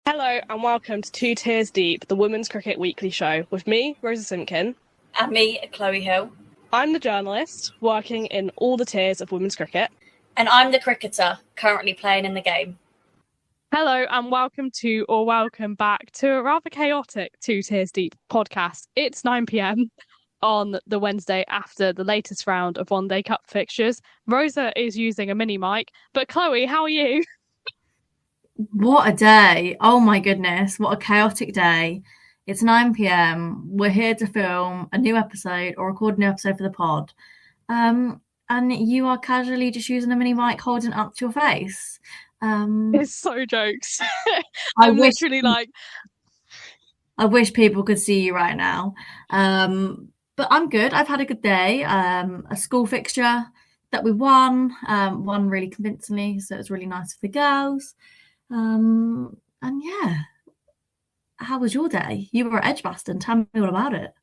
Hello and welcome to Two Tiers Deep, the Women's Cricket Weekly Show, with me, Rosa Simpkin. And me, Chloe Hill. I'm the journalist working in all the tiers of women's cricket. And I'm the cricketer currently playing in the game. Hello and welcome back to a rather chaotic Two Tiers Deep podcast. It's 9 p.m. on the Wednesday after the latest round of One Day Cup fixtures. Rosa is using a mini mic, but Chloe, how are you? What a day. Oh my goodness. What a chaotic day. It's 9 p.m. We're here to film a new episode or record a new episode for the pod. And you are casually just using a mini mic holding it up to your face. It's so jokes. I I'm wish, literally like, I wish people could see you right now. But I'm good. I've had a good day. A school fixture that we won really convincingly. So it was really nice for the girls. And yeah, how was your day? You were at Edgbaston. Tell me all about it.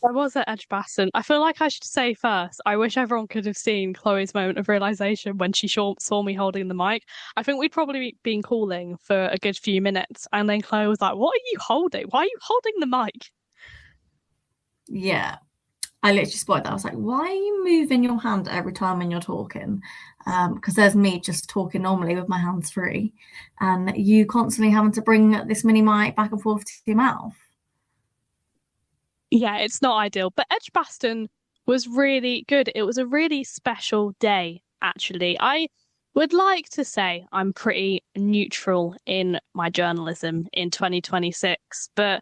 I was at Edgbaston. I feel like I should say first, I wish everyone could have seen Chloe's moment of realization when she saw me holding the mic. I think we'd probably been calling for a good few minutes, and then Chloe was like, "What are you holding? Why are you holding the mic?" Yeah, I literally spotted that. I was like, why are you moving your hand every time when you're talking? Because there's me just talking normally with my hands free, and you constantly having to bring this mini mic back and forth to your mouth. Yeah, it's not ideal, but Edgbaston was really good. It was a really special day, actually. I would like to say I'm pretty neutral in my journalism in 2026, but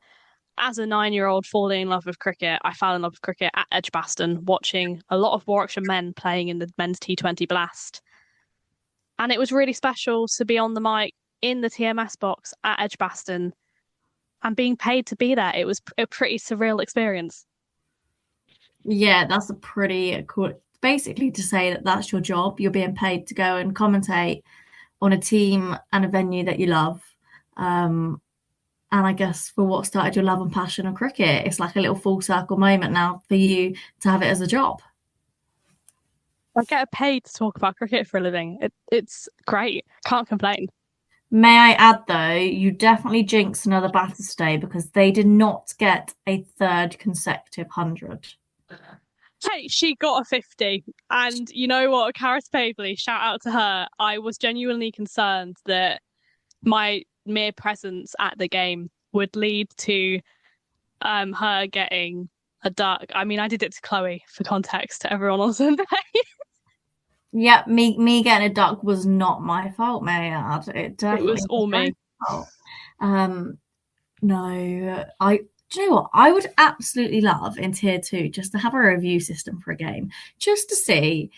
as a 9-year-old falling in love with cricket, I fell in love with cricket at Edgbaston, watching a lot of Warwickshire men playing in the men's T20 Blast. And it was really special to be on the mic in the TMS box at Edgbaston and being paid to be there. It was a pretty surreal experience. Yeah, that's a pretty cool. Basically, to say that that's your job, you're being paid to go and commentate on a team and a venue that you love. And I guess for what started your love and passion of cricket, it's like a little full circle moment now for you to have it as a job. I get paid to talk about cricket for a living. It's great. Can't complain. May I add, though, you definitely jinxed another batter today because they did not get a third consecutive 100. Hey, she got a 50. And you know what? Karis Pavley, shout out to her. I was genuinely concerned that my mere presence at the game would lead to her getting a duck. I mean, I did it to Chloe for context to everyone on Sunday. Yeah, me getting a duck was not my fault, may I add. It definitely was all me. Fault. No, do you know what? I would absolutely love in tier 2 just to have a review system for a game, just to see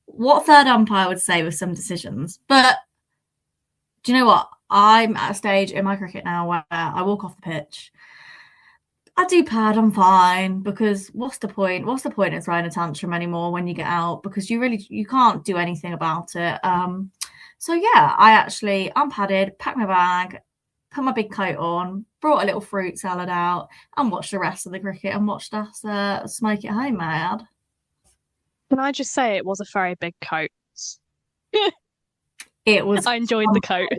what third umpire would say with some decisions. But do you know what? I'm at a stage in my cricket now where I walk off the pitch. I do pad, I'm fine, because what's the point? What's the point in throwing a tantrum anymore when you get out? Because you can't do anything about it. So yeah, I actually unpadded, packed my bag, put my big coat on, brought a little fruit salad out, and watched the rest of the cricket and watched us smoke it home, may I add. Can I just say it was a very big coat? It was. I enjoyed the coat.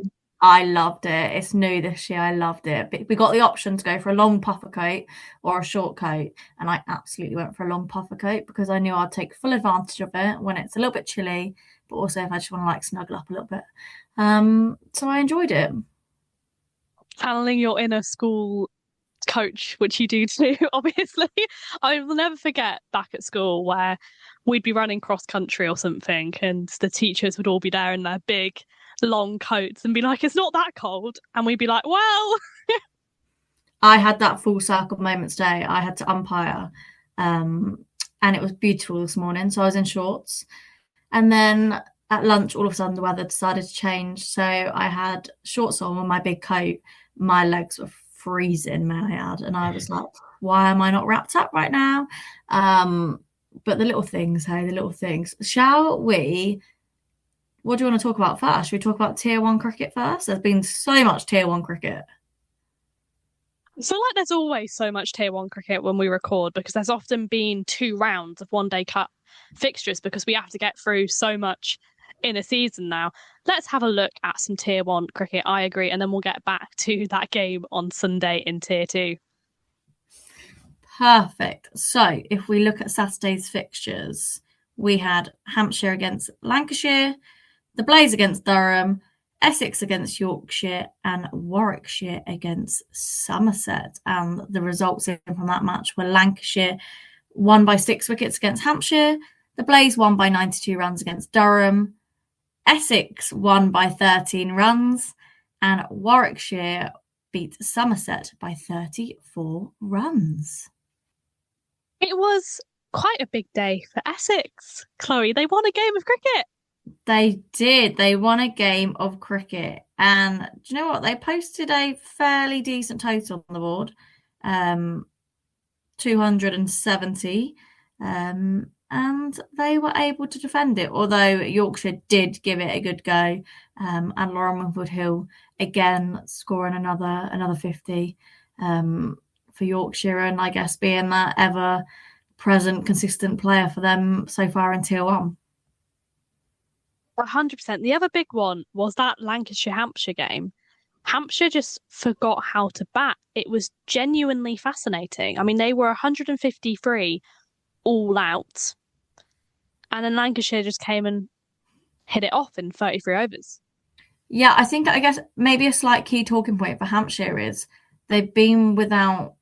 I loved it. It's new this year. I loved it. But we got the option to go for a long puffer coat or a short coat. And I absolutely went for a long puffer coat because I knew I'd take full advantage of it when it's a little bit chilly, but also if I just want to like snuggle up a little bit. So I enjoyed it. Channeling your inner school coach, which you do too, obviously. I will never forget back at school where we'd be running cross country or something and the teachers would all be there in their big long coats and be like, it's not that cold, and we'd be like, well. I had that full circle moment today. I had to umpire, and it was beautiful this morning, so I was in shorts, and then at lunch all of a sudden the weather decided to change, so I had shorts on with my big coat. My legs were freezing, may I add, and I was like, why am I not wrapped up right now? But the little things, hey, the little things. Shall we What do you want to talk about first? Should we talk about tier 1 cricket first? There's been so much tier 1 cricket. So like there's always so much tier 1 cricket when we record because there's often been 2 rounds of One Day Cup fixtures because we have to get through so much in a season now. Let's have a look at some Tier 1 cricket. I agree. And then we'll get back to that game on Sunday in Tier 2. Perfect. So if we look at Saturday's fixtures, we had Hampshire against Lancashire, the Blaze against Durham, Essex against Yorkshire, and Warwickshire against Somerset. And the results from that match were Lancashire won by 6 wickets against Hampshire, the Blaze won by 92 runs against Durham, Essex won by 13 runs, and Warwickshire beat Somerset by 34 runs. It was quite a big day for Essex, Chloe. They won a game of cricket. They did. They won a game of cricket. And do you know what? They posted a fairly decent total on the board, 270. And they were able to defend it, although Yorkshire did give it a good go. And Lauren Winfield-Hill again scoring another 50 for Yorkshire, and I guess being that ever-present, consistent player for them so far in Tier 1. 100%. The other big one was that Lancashire-Hampshire game. Hampshire just forgot how to bat. It was genuinely fascinating. I mean, they were 153 all out. And then Lancashire just came and hit it off in 33 overs. Yeah, I guess maybe a slight key talking point for Hampshire is they've been without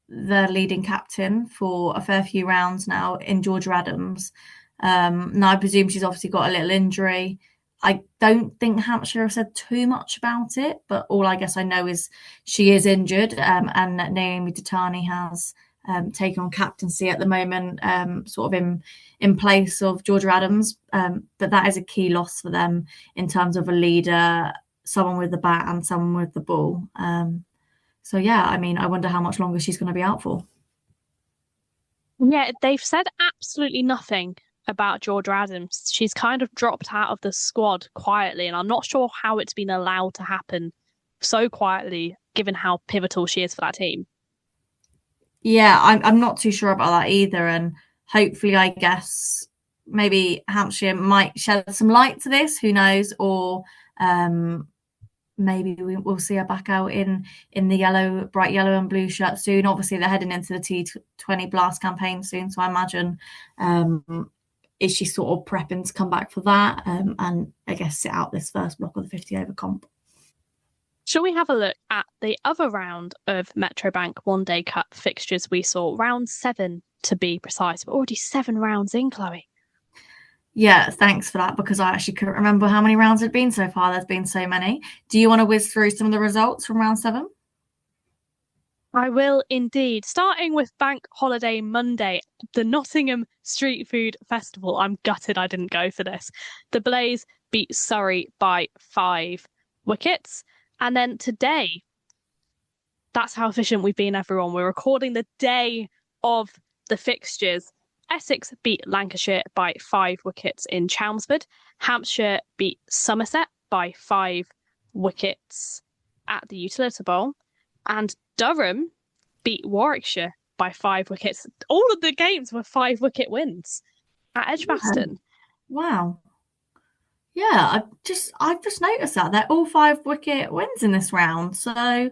their leading captain for a fair few rounds now in Georgia Adams. Now, I presume she's obviously got a little injury. I don't think Hampshire have said too much about it, but all I guess I know is she is injured, and Naomi Datani has taken on captaincy at the moment, sort of in place of Georgia Adams. But that is a key loss for them in terms of a leader, someone with the bat and someone with the ball. So yeah, I mean, I wonder how much longer she's going to be out for. Yeah, they've said absolutely nothing about Georgia Adams. She's kind of dropped out of the squad quietly, and I'm not sure how it's been allowed to happen so quietly, given how pivotal she is for that team. Yeah, I'm not too sure about that either, and hopefully, I guess maybe Hampshire might shed some light to this. Who knows? Or maybe we'll see her back out in the bright yellow and blue shirt soon. Obviously, they're heading into the T20 Blast campaign soon, so I imagine is she sort of prepping to come back for that, and I guess sit out this first block of the 50 over comp. Shall we have a look at the other round of Metrobank One Day Cup fixtures we saw? Round 7 to be precise. We're already 7 rounds in, Chloe. Yeah, thanks for that, because I actually couldn't remember how many rounds had been so far. There's been so many. Do you want to whiz through some of the results from round 7? I will indeed. Starting with Bank Holiday Monday, the Nottingham Street Food Festival. I'm gutted I didn't go for this. The Blaze beat Surrey by 5 wickets. And then today, that's how efficient we've been, everyone. We're recording the day of the fixtures. Essex beat Lancashire by 5 wickets in Chelmsford. Hampshire beat Somerset by 5 wickets at the Utilita Bowl. And Durham beat Warwickshire by 5 wickets. All of the games were 5-wicket wins at Edgbaston. Wow. Yeah, I've just noticed that they're all 5-wicket wins in this round. So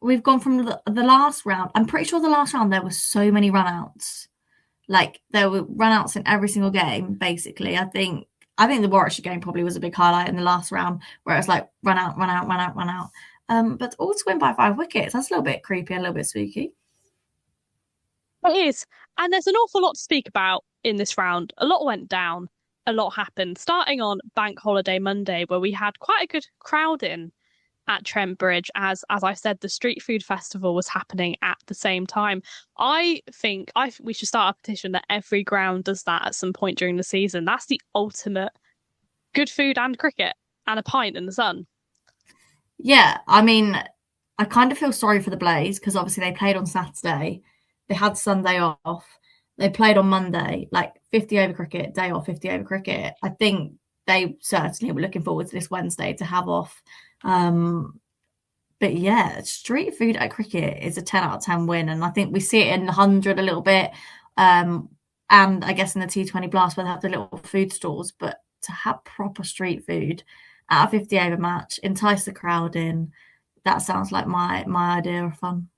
we've gone from the last round. I'm pretty sure the last round there were so many run-outs. Like there were run-outs in every single game, basically. I think the Warwickshire game probably was a big highlight in the last round, where it's like run out, run out, run out, run out. But all to win by 5 wickets, that's a little bit creepy, a little bit spooky. It is. And there's an awful lot to speak about in this round. A lot went down, a lot happened. Starting on Bank Holiday Monday, where we had quite a good crowd in at Trent Bridge, as I said, the street food festival was happening at the same time. I think we should start a petition that every ground does that at some point during the season. That's the ultimate good food and cricket and a pint in the sun. Yeah, I mean, I kind of feel sorry for the Blaze, because obviously they played on Saturday. They had Sunday off. They played on Monday, like 50 over cricket, day off, 50 over cricket. I think they certainly were looking forward to this Wednesday to have off. But yeah, street food at cricket is a 10 out of 10 win. And I think we see it in the 100 a little bit. And I guess in the T20 Blast where they have the little food stalls. But to have proper street food at a 50 over match, entice the crowd in. That sounds like my idea of fun.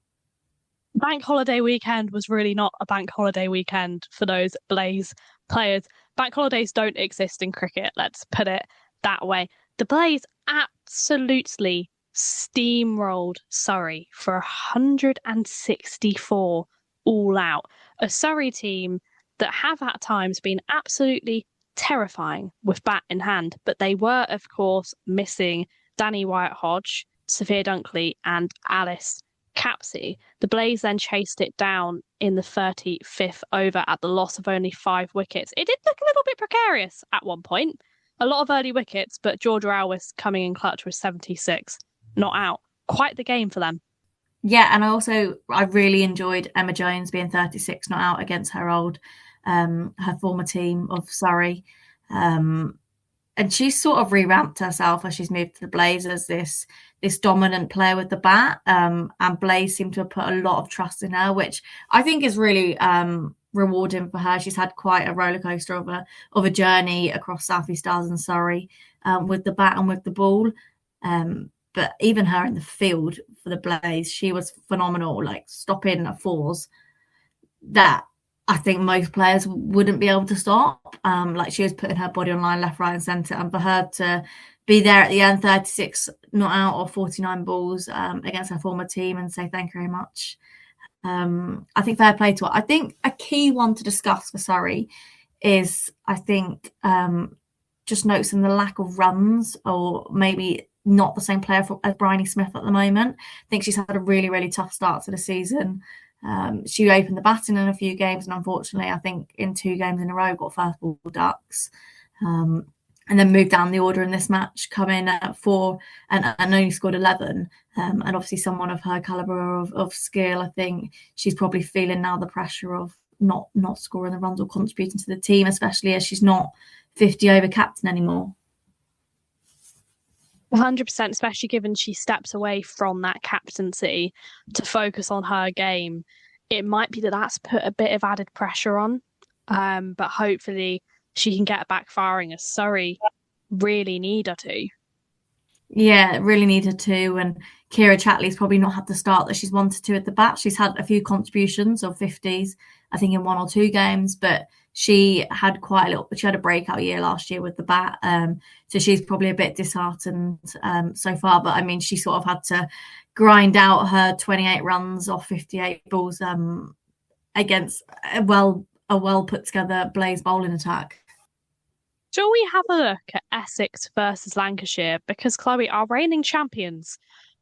Bank holiday weekend was really not a bank holiday weekend for those Blaze players. Bank holidays don't exist in cricket, let's put it that way. The Blaze absolutely steamrolled Surrey for 164 all out. A Surrey team that have at times been absolutely terrifying with bat in hand, but they were, of course, missing Danny Wyatt-Hodge, Sophia Dunkley, and Alice Capsey. The Blaze then chased it down in the 35th over at the loss of only 5 wickets. It did look a little bit precarious at one point. A lot of early wickets, but Georgia Alvis coming in clutch with 76, not out. Quite the game for them. Yeah, and I really enjoyed Emma Jones being 36 not out against her former team of Surrey. And she's sort of revamped herself as she's moved to the Blaze as this dominant player with the bat. And Blaze seem to have put a lot of trust in her, which I think is really rewarding for her. She's had quite a roller coaster of a journey across South East Stars and Surrey with the bat and with the ball. But even her in the field for the Blaze, she was phenomenal, like stopping at 4s that I think most players wouldn't be able to stop. Like she was putting her body on line left, right and centre. And for her to be there at the end, 36 not out or 49 balls against her former team and say thank you very much. I think fair play to her. I think a key one to discuss for Surrey is, I think, just noticing the lack of runs, or maybe not the same player as Bryony Smith at the moment. I think she's had a really, really tough start to the season. She opened the batting in a few games, and unfortunately, I think in 2 games in a row, got first ball ducks. And then moved down the order in this match, come in at 4 and only scored 11. And obviously someone of her calibre of skill, I think she's probably feeling now the pressure of not scoring the runs or contributing to the team, especially as she's not 50 over captain anymore. 100%, especially given she steps away from that captaincy to focus on her game. It might be that's put a bit of added pressure on, but hopefully she can get back firing, as Surrey really need her to. Yeah, really need her to. And Kira Chatley's probably not had the start that she's wanted to at the bat. She's had a few contributions of 50s, I think in 1 or 2 games, but she had she had a breakout year last year with the bat. So she's probably a bit disheartened so far. But I mean, she sort of had to grind out her 28 runs off 58 balls against a well put together Blaze bowling attack. Shall we have a look at Essex versus Lancashire? Because, Chloe, our reigning champions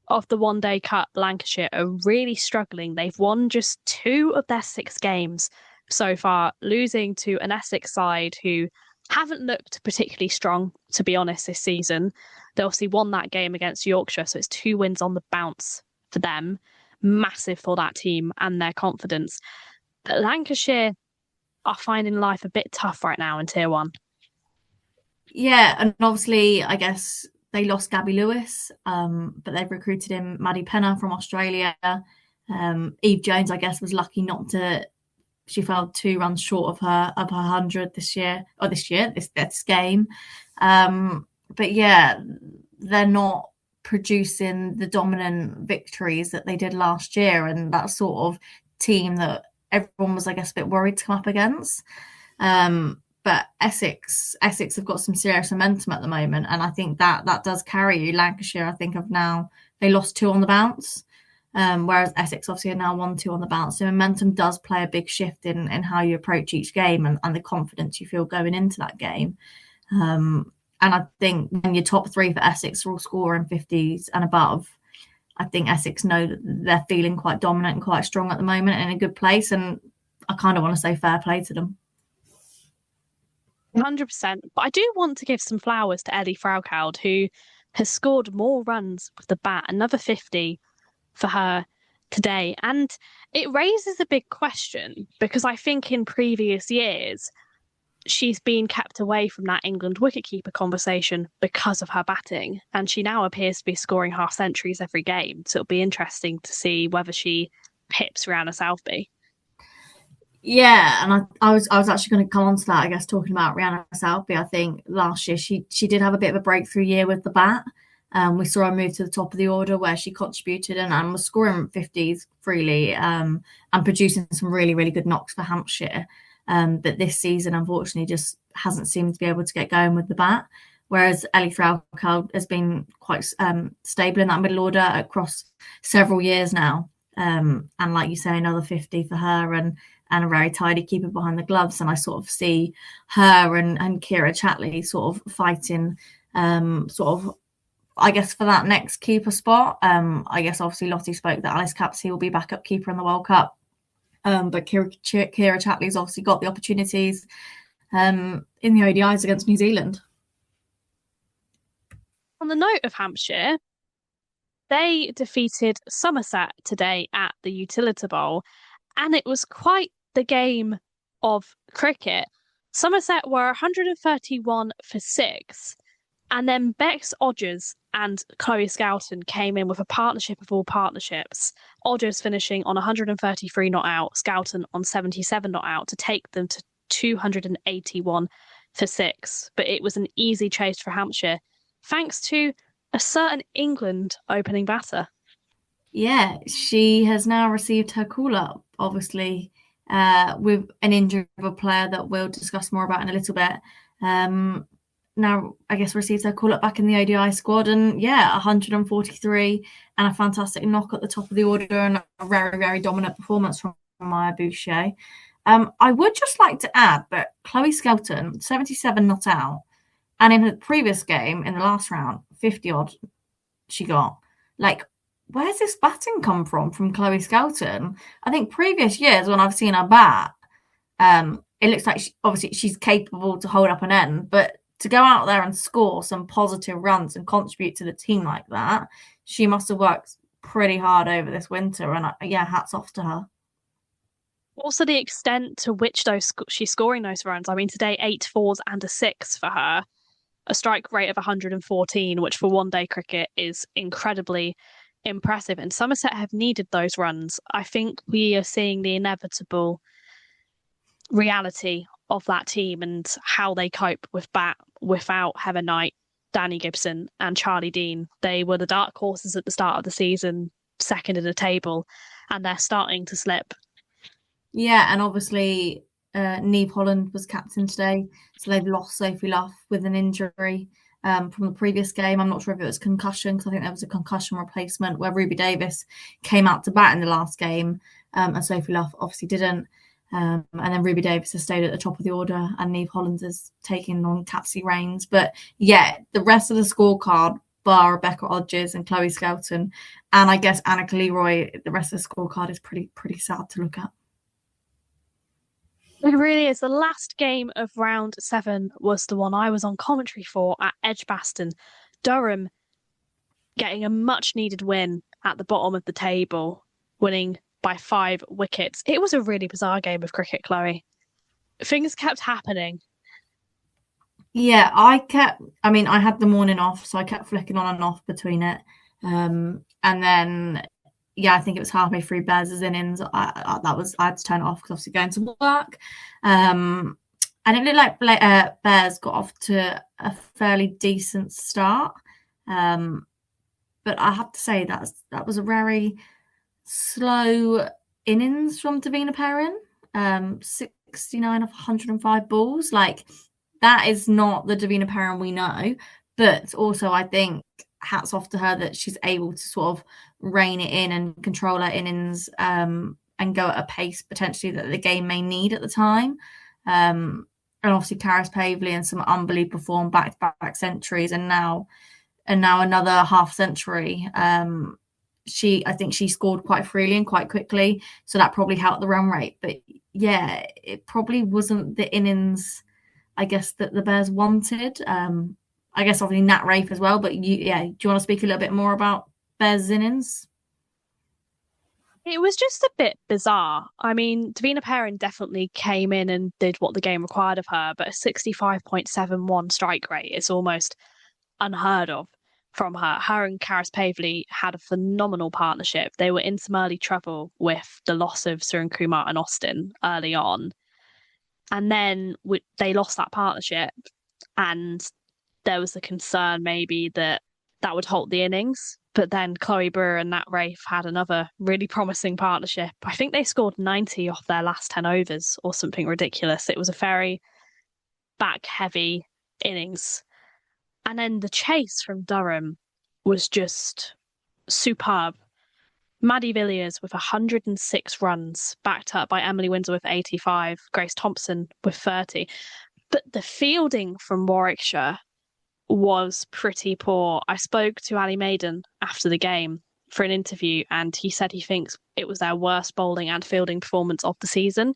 of the One Day Cup, Lancashire, are really struggling. They've won just 2 of their 6 games so far, losing to an Essex side who haven't looked particularly strong, to be honest, this season. They obviously won that game against Yorkshire, so it's 2 wins on the bounce for them. Massive for that team and their confidence. But Lancashire are finding life a bit tough right now in Tier 1. Yeah, and obviously, I guess they lost Gabby Lewis, but they've recruited in Maddie Penner from Australia. Eve Jones, I guess, was lucky not to. She fell 2 runs short of her 100 this game. But yeah, they're not producing the dominant victories that they did last year, and that sort of team that everyone was, I guess, a bit worried to come up against. But Essex have got some serious momentum at the moment, and I think that does carry you. Lancashire, I think, they lost 2 on the bounce, whereas Essex obviously are now 1-2 on the bounce. So momentum does play a big shift in how you approach each game and the confidence you feel going into that game. And I think when your top 3 for Essex are all scoring 50s and above, I think Essex know that they're feeling quite dominant and quite strong at the moment and in a good place. And I kind of want to say fair play to them. 100%. But I do want to give some flowers to Ellie Fraukaud, who has scored more runs with the bat, another 50 for her today. And it raises a big question, because I think in previous years, she's been kept away from that England wicketkeeper conversation because of her batting. And she now appears to be scoring half centuries every game. So it'll be interesting to see whether she pips Rihanna Southby. Yeah, and I was actually going to come on to that, I guess, talking about Rihanna Selby. I think last year she did have a bit of a breakthrough year with the bat. We saw her move to the top of the order where she contributed and was scoring 50s freely, and producing some really, really good knocks for Hampshire. But this season, unfortunately, just hasn't seemed to be able to get going with the bat. Whereas Ellie Threlkeld has been quite stable in that middle order across several years now. And like you say, another 50 for her, and a very tidy keeper behind the gloves. And I sort of see her and Kira Chatley sort of fighting, sort of, I guess, for that next keeper spot. I guess obviously Lottie spoke that Alice Capsey will be backup keeper in the World Cup. But Kira Chatley's obviously got the opportunities in the ODIs against New Zealand. On the note of Hampshire, they defeated Somerset today at the Utilita Bowl, and it was quite the game of cricket. Somerset were 131 for 6, and then Bex Odgers and Chloe Skelton came in with a partnership of all partnerships. Odgers finishing on 133 not out, Skelton on 77 not out to take them to 281 for 6. But it was an easy chase for Hampshire, thanks to a certain England opening batter. Yeah, she has now received her call up, obviously, with an injury of a player that we'll discuss more about in a little bit. Now, I guess, receives her call up back in the ODI squad, and yeah, 143 and a fantastic knock at the top of the order, and a very, very dominant performance from Maya Boucher. I would just like to add that Chloe Skelton, 77 not out, and in the previous game, in the last round, 50 odd she got. Like, where's this batting come from Chloe Skelton? I think previous years when I've seen her bat, it looks like obviously she's capable to hold up an end, but to go out there and score some positive runs and contribute to the team like that, she must have worked pretty hard over this winter. And yeah, hats off to her. Also, the extent to which she's scoring those runs. I mean, today 8 fours and a 6 for her, a strike rate of 114, which for one-day cricket is incredibly impressive. And Somerset have needed those runs. I think we are seeing the inevitable reality of that team and how they cope with bat without Heather Knight, Danny Gibson, and Charlie Dean. They were the dark horses at the start of the season, second in the table, and they're starting to slip. Yeah, and obviously Neve Holland was captain today, so they've lost Sophie Luff with an injury from the previous game. I'm not sure if it was concussion, because I think there was a concussion replacement where Ruby Davis came out to bat in the last game, and Sophie Luff obviously didn't. And then Ruby Davis has stayed at the top of the order, and Neve Holland has taken on captaincy reins. But yeah, the rest of the scorecard, bar Rebecca Odgers and Chloe Skelton, and I guess Annika Leroy, the rest of the scorecard is pretty sad to look at. It really is. The last game of round 7 was the one I was on commentary for at Edgbaston. Durham getting a much needed win at the bottom of the table, winning by 5 wickets. It was a really bizarre game of cricket, Chloe. Things kept happening. Yeah, I had the morning off, so I kept flicking on and off between it. And then, yeah, I think it was halfway through Bears' innings. I had to turn it off because obviously going to work. And it looked like Bears got off to a fairly decent start. But I have to say that was a very slow innings from Davina Perrin. 69 of 105 balls. Like, that is not the Davina Perrin we know. But also, I think hats off to her that she's able to sort of rein it in and control her innings, and go at a pace potentially that the game may need at the time. And obviously Karis Pavley and some unbelievable form, back-to-back centuries, and now another half century. I think she scored quite freely and quite quickly, so that probably helped the run rate. But yeah, it probably wasn't the innings, I guess, that the Bears wanted. I guess obviously Nat Rafe as well, but do you want to speak a little bit more about Bears' innings? It was just a bit bizarre. I mean, Davina Perrin definitely came in and did what the game required of her, but a 65.71 strike rate is almost unheard of. from her. Her and Karis Pavley had a phenomenal partnership. They were in some early trouble with the loss of Surin Kumar and Austin early on. And then they lost that partnership. And there was a concern maybe that would halt the innings. But then Chloe Brewer and Nat Rafe had another really promising partnership. I think they scored 90 off their last 10 overs or something ridiculous. It was a very back heavy innings. And then the chase from Durham was just superb. Maddie Villiers with 106 runs, backed up by Emily Windsor with 85, Grace Thompson with 30. But the fielding from Warwickshire was pretty poor. I spoke to Ali Maiden after the game for an interview, and he said he thinks it was their worst bowling and fielding performance of the season.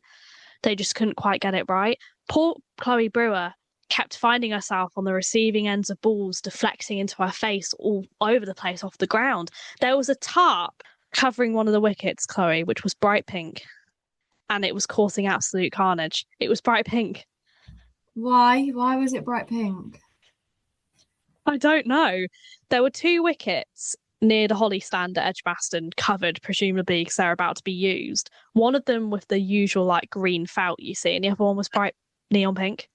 They just couldn't quite get it right. Poor Chloe Brewer kept finding herself on the receiving ends of balls deflecting into her face all over the place off the ground. There was a tarp covering one of the wickets, Chloe, which was bright pink, and it was causing absolute carnage. It was bright pink. Why? Why was it bright pink? I don't know. There were 2 wickets near the Holly stand at Edgbaston, covered presumably because they're about to be used. One of them with the usual like green felt you see, and the other one was bright neon pink.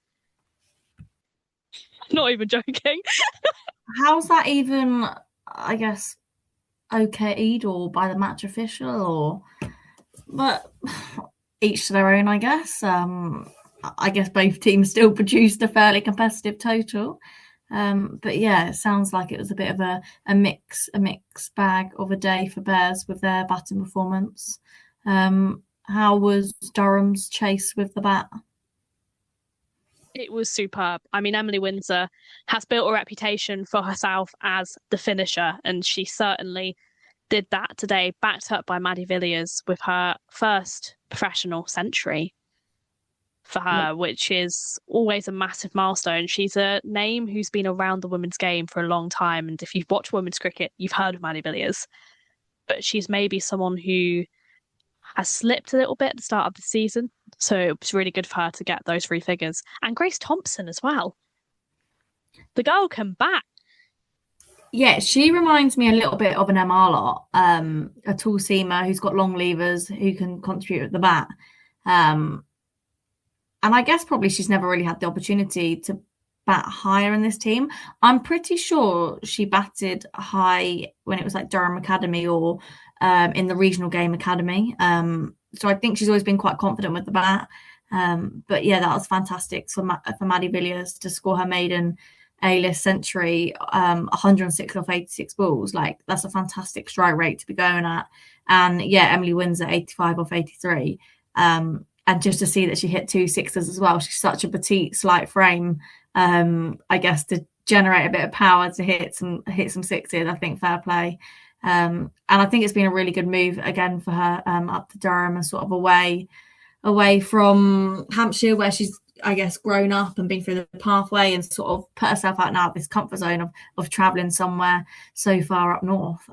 Not even joking. How's that even, I guess, okayed or by the match official? But each to their own, I guess. I guess both teams still produced a fairly competitive total. But yeah, it sounds like it was a bit of a mixed bag of a day for Bears with their batting performance. How was Durham's chase with the bat? It was superb. I mean, Emily Windsor has built a reputation for herself as the finisher, and she certainly did that today, backed up by Maddie Villiers with her first professional century for her, which is always a massive milestone. She's a name who's been around the women's game for a long time, and if you've watched women's cricket, you've heard of Maddie Villiers. But she's maybe someone who has slipped a little bit at the start of the season, so it was really good for her to get those 3 figures. And Grace Thompson as well. The girl can bat. Yeah, she reminds me a little bit of an MR lot, a tall seamer who's got long levers, who can contribute at the bat. And I guess probably she's never really had the opportunity to bat higher in this team. I'm pretty sure she batted high when it was like Durham Academy or in the regional game academy. So I think she's always been quite confident with the bat. But yeah, that was fantastic for Maddie Villiers to score her maiden A-list century, 106 off 86 balls. Like, that's a fantastic strike rate to be going at. And yeah, Emily Windsor 85 off 83. And just to see that she hit 2 sixes as well. She's such a petite, slight frame. I guess to generate a bit of power to hit some sixes. I think fair play. And I think it's been a really good move again for her up to Durham and sort of away from Hampshire, where she's, I guess, grown up and been through the pathway and sort of put herself out now of this comfort zone of travelling somewhere so far up north.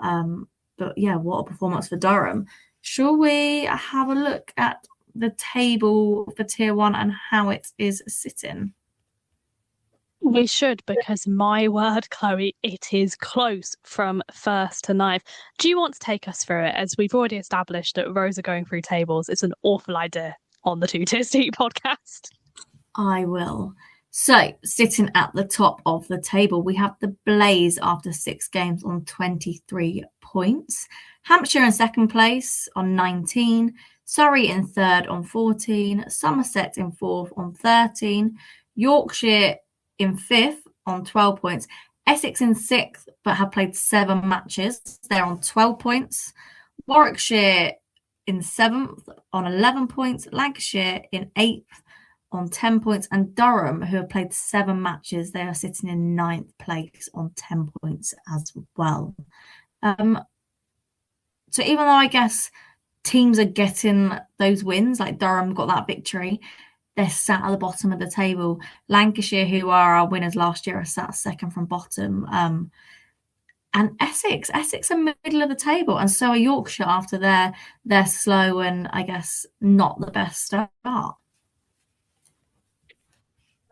But yeah, what a performance for Durham. Shall we have a look at the table for Tier 1 and how it is sitting? We should, because my word, Chloe, it is close from first to ninth. Do you want to take us through it? As we've already established that Rosa going through tables is an awful idea on the Two Tiers Deep podcast. I will. So, sitting at the top of the table, we have the Blaze after 6 games on 23 points. Hampshire in second place on 19. Surrey in third on 14. Somerset in fourth on 13. Yorkshire in fifth on 12 points. Essex in sixth, but have played 7 matches. They're on 12 points. Warwickshire in seventh on 11 points. Lancashire in eighth on 10 points. And Durham, who have played 7 matches, they are sitting in ninth place on 10 points as well. So even though I guess teams are getting those wins, like Durham got that victory, they're sat at the bottom of the table. Lancashire, who are our winners last year, are sat second from bottom. And Essex are middle of the table, and so are Yorkshire after their slow and, I guess, not the best start.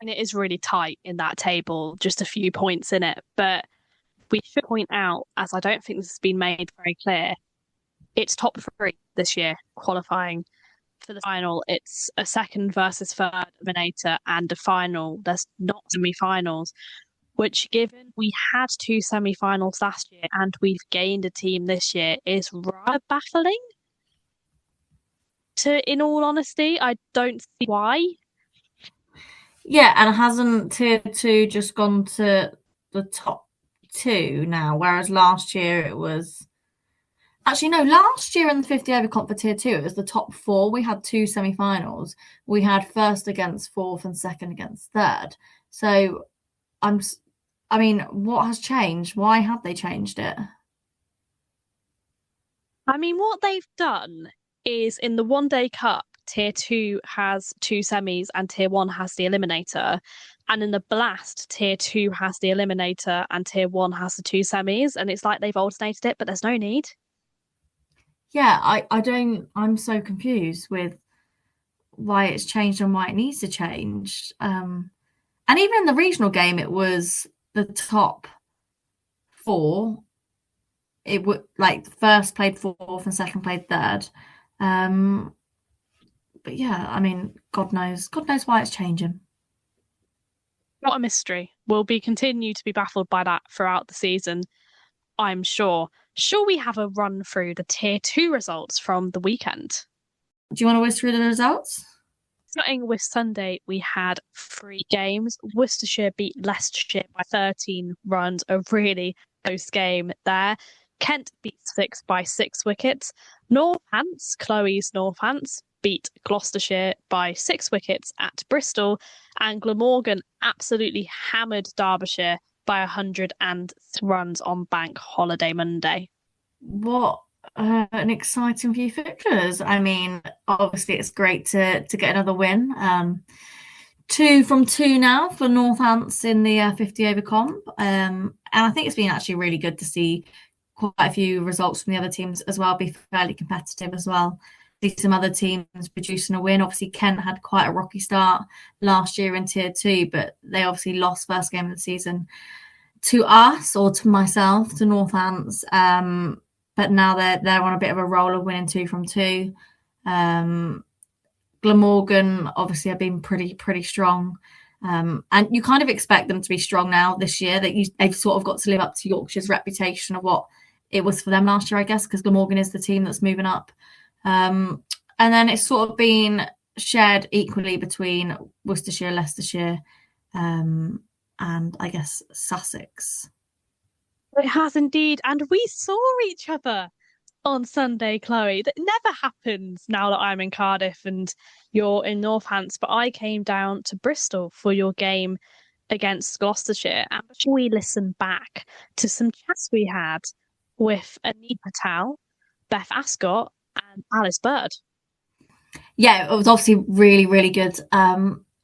And it is really tight in that table, just a few points in it. But we should point out, as I don't think this has been made very clear, it's top 3 this year qualifying for the final. It's a second versus third eliminator and a final. There's not semi-finals, which, given we had 2 semi-finals last year and we've gained a team this year, is rather baffling. In all honesty, I don't see why. Yeah, and hasn't Tier 2 just gone to the top 2 now, whereas last year it was... Actually, no, last year in the 50 over comp for Tier 2, it was the top 4. We had 2 semi-finals. We had first against fourth and second against third. So, what has changed? Why have they changed it? I mean, what they've done is in the One Day Cup, Tier 2 has 2 semis and Tier 1 has the eliminator. And in the Blast, Tier 2 has the eliminator and Tier 1 has the 2 semis. And it's like they've alternated it, but there's no need. Yeah, I'm so confused with why it's changed and why it needs to change. And even in the regional game, it was the top 4. It would first played fourth and second played third. But yeah, I mean, God knows why it's changing. Not a mystery. We'll continue to be baffled by that throughout the season, I'm sure. Shall we have a run through the Tier 2 results from the weekend? Do you want to whiz through the results? Starting with Sunday, we had 3 games. Worcestershire beat Leicestershire by 13 runs, a really close game there. Kent beat Essex by 6 wickets. Northants, Chloe's Northants, beat Gloucestershire by 6 wickets at Bristol. And Glamorgan absolutely hammered Derbyshire by 100 runs on Bank Holiday Monday. What an exciting few fixtures. I mean, obviously it's great to get another win. 2 from 2 now for Northants in the 50 over comp. And I think it's been actually really good to see quite a few results from the other teams as well be fairly competitive as well. See some other teams producing a win. Obviously, Kent had quite a rocky start last year in Tier 2, but they obviously lost first game of the season to us, or to myself, to Northants. But now they're on a bit of a roll of winning 2 from 2. Glamorgan obviously have been pretty strong. And you kind of expect them to be strong now this year. They've sort of got to live up to Yorkshire's reputation of what it was for them last year, I guess, because Glamorgan is the team that's moving up. And then it's sort of been shared equally between Worcestershire, Leicestershire, and I guess Sussex. It has indeed. And we saw each other on Sunday, Chloe. That never happens now that I'm in Cardiff and you're in Northants. But I came down to Bristol for your game against Gloucestershire. And before we listen back to some chats we had with Anisha Patel, Beth Ascott, and Alice Bird. Yeah, it was obviously really good.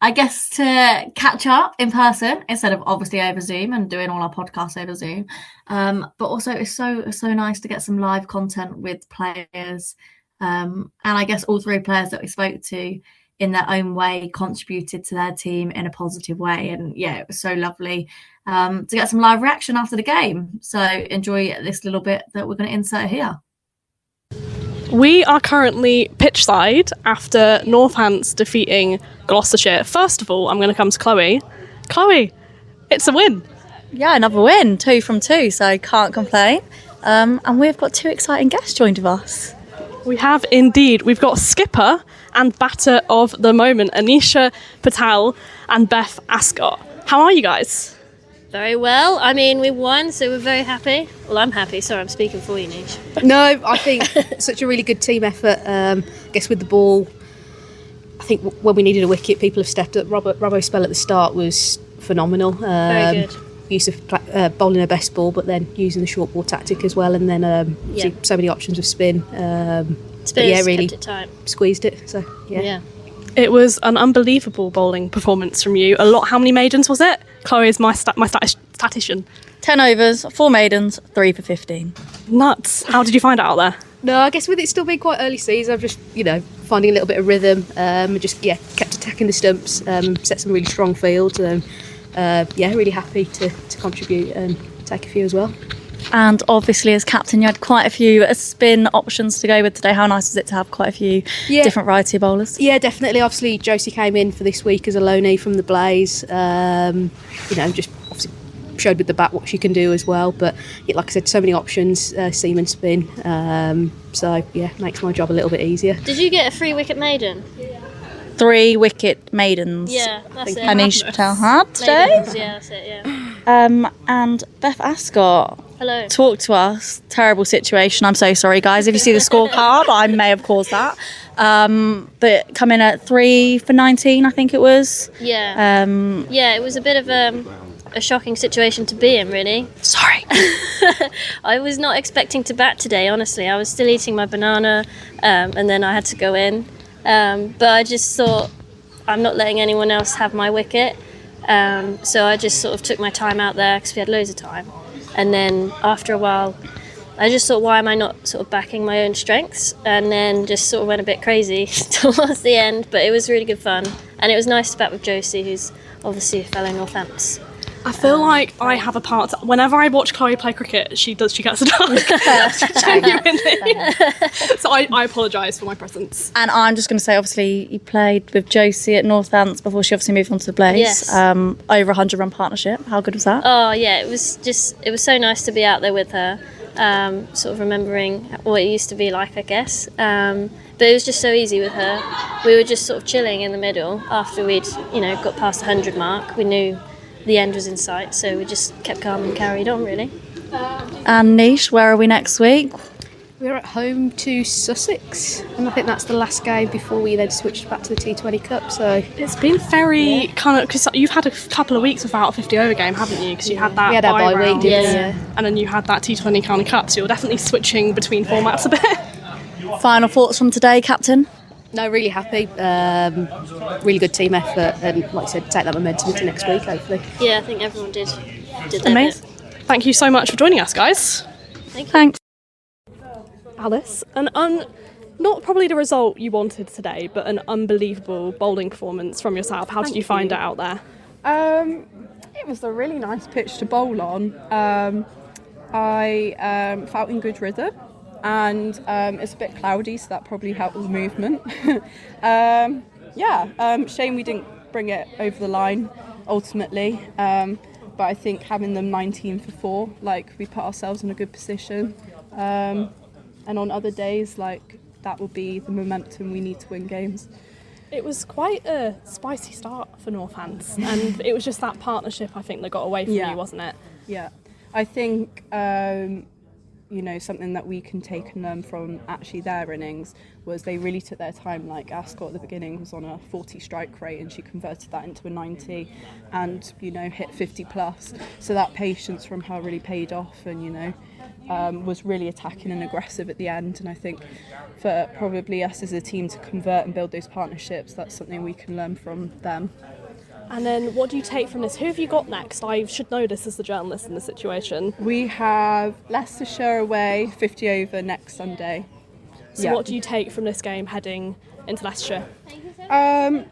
I guess to catch up in person instead of obviously over Zoom and doing all our podcasts over Zoom. But also it's so nice to get some live content with players. And I guess all 3 players that we spoke to in their own way contributed to their team in a positive way. And yeah, it was so lovely to get some live reaction after the game. So enjoy this little bit that we're going to insert here. We are currently pitch side after Northants defeating Gloucestershire. First of all, I'm going to come to Chloe. Chloe, it's a win. Yeah, another win, 2 from 2, so can't complain. And we've got 2 exciting guests joined with us. We have indeed. We've got skipper and batter of the moment, Anisha Patel and Beth Ascott. How are you guys? Very well. I mean, we won, so we're very happy. Well, I'm happy. Sorry, I'm speaking for you, Nish. No, I think such a really good team effort. I guess with the ball, I think when we needed a wicket, people have stepped up. Robbo's spell at the start was phenomenal. Very good. Use of bowling her best ball, but then using the short ball tactic as well, and then so many options of spin. Spin really kept it tight. Squeezed it. So Yeah. It was an unbelievable bowling performance from you. How many maidens was it? Chloe is my statistician. 10 overs, 4 maidens, 3 for 15. Nuts. How did you find it out there? No, I guess with it still being quite early season, I've just, finding a little bit of rhythm and just, kept attacking the stumps, set some really strong fields. Really happy to contribute and to take a few as well. And obviously, as captain, you had quite a few spin options to go with today. How nice is it to have quite a few different variety of bowlers? Yeah, definitely. Obviously, Josie came in for this week as a loanee from the Blaze. Just obviously showed with the bat what she can do as well. But yeah, like I said, so many options, seam and spin. Makes my job a little bit easier. Did you get a 3-wicket maiden? 3-wicket maidens. Yeah, that's it. Anisha Patel had today. Maidens, yeah, that's it, yeah. And Beth Ascott. Hello. Talk to us. Terrible situation. I'm so sorry, guys. If you see the scorecard, I may have caused that. But come in at 3 for 19, I think it was. Yeah. It was a bit of a shocking situation to be in, really. Sorry. I was not expecting to bat today, honestly. I was still eating my banana, and then I had to go in. But I just thought, I'm not letting anyone else have my wicket. So I just sort of took my time out there because we had loads of time. And then after a while, I just thought, why am I not sort of backing my own strengths? And then just sort of went a bit crazy towards the end. But it was really good fun. And it was nice to bat with Josie, who's obviously a fellow Northants. I feel like I have a part. Whenever I watch Chloe play cricket, she gets a dunk. Genuinely. So I apologise for my presence. And I'm just going to say, obviously, you played with Josie at Northants before she obviously moved on to the Blaze. Yes. Over 100-run partnership. How good was that? Oh, yeah, it was so nice to be out there with her, sort of remembering what it used to be like, I guess. But it was just so easy with her. We were just sort of chilling in the middle after we'd, got past the 100 mark. We knew the end was in sight, so we just kept calm and carried on, really. And Nish, where are we next week? We're at home to Sussex, and I think that's the last game before we then switched back to the T20 Cup. So it's been very kind of, because you've had a couple of weeks without a 50-over game, haven't you? Because you had that we had our bye round, week, and then you had that T20 County Cup, so you're definitely switching between formats a bit. Final thoughts from today, Captain? No, really happy. Really good team effort, and like I said, take that momentum into next week, hopefully. Yeah, I think everyone did that. Amazing. Thank you so much for joining us, guys. Thank you. Thanks. Alice, not probably the result you wanted today, but an unbelievable bowling performance from yourself. How did you find it out there? It was a really nice pitch to bowl on. I felt in good rhythm. And it's a bit cloudy, so that probably helped with movement. Shame we didn't bring it over the line ultimately, but I think having them 19 for 4, we put ourselves in a good position, and on other days, that will be the momentum we need to win games. It was quite a spicy start for Northants, and it was just that partnership, I think, that got away from you, wasn't it? Yeah, I think something that we can take and learn from actually their innings was they really took their time. Ascott at the beginning was on a 40 strike rate and she converted that into a 90 and, hit 50 plus. So that patience from her really paid off and, was really attacking and aggressive at the end. And I think for probably us as a team to convert and build those partnerships, that's something we can learn from them. And then what do you take from this? Who have you got next? I should know this as the journalist in the situation. We have Leicestershire away, 50 over next Sunday. So what do you take from this game heading into Leicestershire? As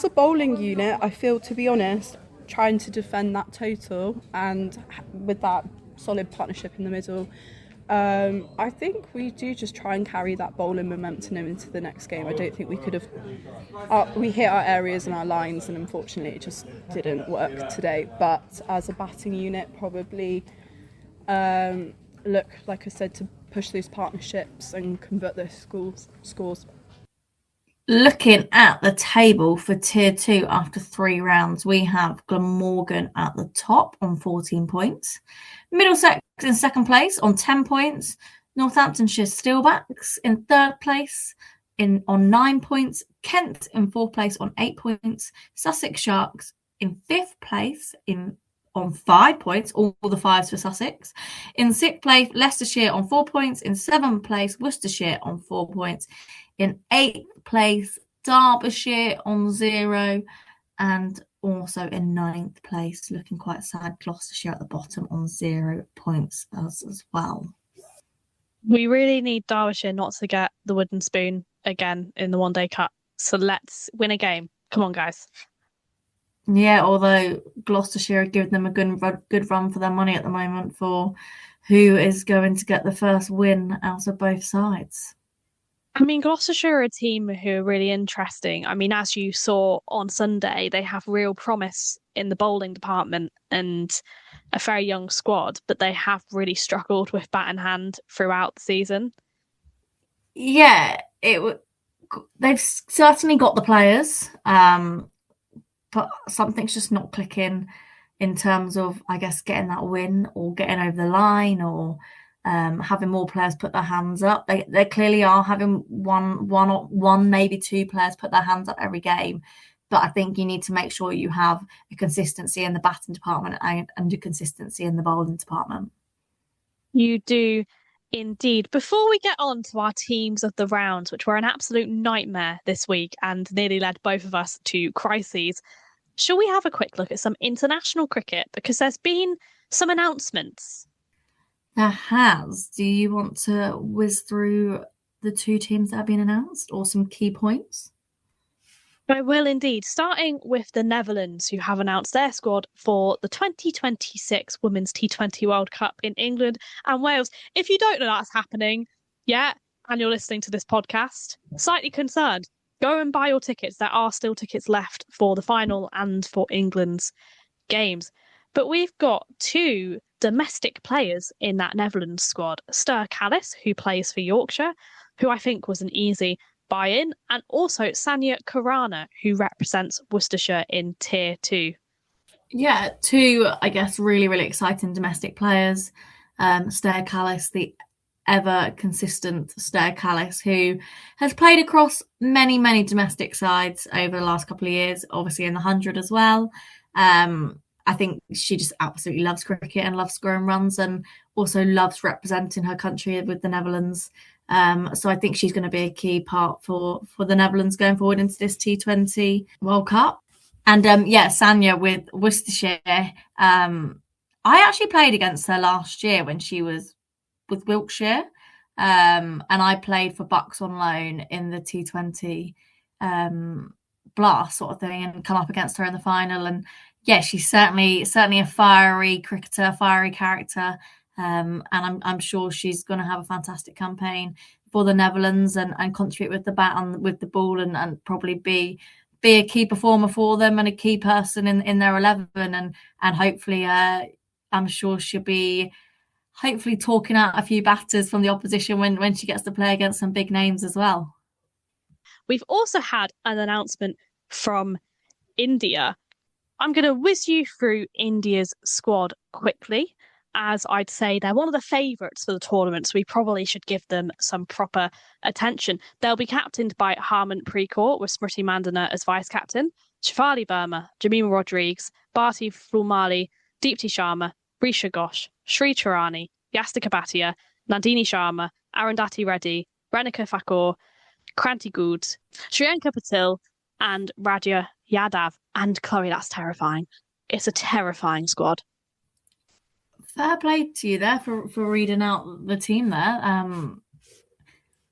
a bowling unit, I feel, to be honest, trying to defend that total and with that solid partnership in the middle, I think we do just try and carry that bowling momentum into the next game. I don't think we could have... we hit our areas and our lines and unfortunately it just didn't work today. But as a batting unit, probably look, like I said, to push those partnerships and convert those scores. Looking at the table for Tier 2 after 3 rounds, we have Glamorgan at the top on 14 points. Middlesex in second place on 10 points. Northamptonshire Steelbacks in third place on 9 points. Kent in fourth place on 8 points. Sussex Sharks in fifth place on 5 points, all the fives for Sussex. In sixth place, Leicestershire on 4 points. In seventh place, Worcestershire on 4 points. In eighth place, Derbyshire on 0. And also in ninth place, looking quite sad, Gloucestershire at the bottom on 0 points as well. We really need Derbyshire not to get the wooden spoon again in the One Day Cup. So let's win a game. Come on, guys. Yeah, although Gloucestershire are giving them a good run for their money at the moment for who is going to get the first win out of both sides. I mean, Gloucestershire are a team who are really interesting. I mean, as you saw on Sunday, they have real promise in the bowling department and a very young squad, but they have really struggled with bat in hand throughout the season. Yeah, they've certainly got the players, but something's just not clicking in terms of, I guess, getting that win or getting over the line or having more players put their hands up. They clearly are having one, maybe two players put their hands up every game. But I think you need to make sure you have a consistency in the batting department and a consistency in the bowling department. You do indeed. Before we get on to our teams of the round, which were an absolute nightmare this week and nearly led both of us to crises, shall we have a quick look at some international cricket? Because there's been some announcements. There has. Do you want to whiz through the two teams that have been announced or some key points? I will indeed, starting with the Netherlands, who have announced their squad for the 2026 Women's T20 World Cup in England and Wales. If you don't know that's happening yet, and you're listening to this podcast, slightly concerned, go and buy your tickets. There are still tickets left for the final and for England's games. But we've got two domestic players in that Netherlands squad. Ster Callis, who plays for Yorkshire, who I think was an easy buy-in, and also Sanya Khurana, who represents Worcestershire in Tier 2. Yeah, two, I guess, really, really exciting domestic players. Ster Callis, the ever consistent Ster Callis, who has played across many, many domestic sides over the last couple of years, obviously in the 100 as well. I think she just absolutely loves cricket and loves scoring runs and also loves representing her country with the Netherlands. So I think she's going to be a key part for the Netherlands going forward into this T20 World Cup. And Sanya with Worcestershire. I actually played against her last year when she was with Wiltshire. And I played for Bucks on loan in the T20 blast sort of thing and come up against her in the final. And yeah, she's certainly a fiery cricketer, fiery character. And I'm sure she's going to have a fantastic campaign for the Netherlands and contribute with the bat and with the ball and probably be a key performer for them and a key person in their 11 and hopefully I'm sure she'll be hopefully talking out a few batters from the opposition when she gets to play against some big names as well. We've also had an announcement from India. I'm going to whiz you through India's squad quickly, as I'd say they're one of the favourites for the tournament, so we probably should give them some proper attention. They'll be captained by Harmanpreet Kaur, with Smriti Mandana as vice-captain, Shafali Verma, Jamima Rodrigues, Bharti Fulmali, Deepti Sharma, Risha Ghosh, Sri Charani, Yastika Bhatia, Nandini Sharma, Arundhati Reddy, Renika Thakur, Kranti Goud, Shriyanka Patil, and Radhya Yadav. And Chloe, that's terrifying. It's a terrifying squad. Fair play to you there for reading out the team there.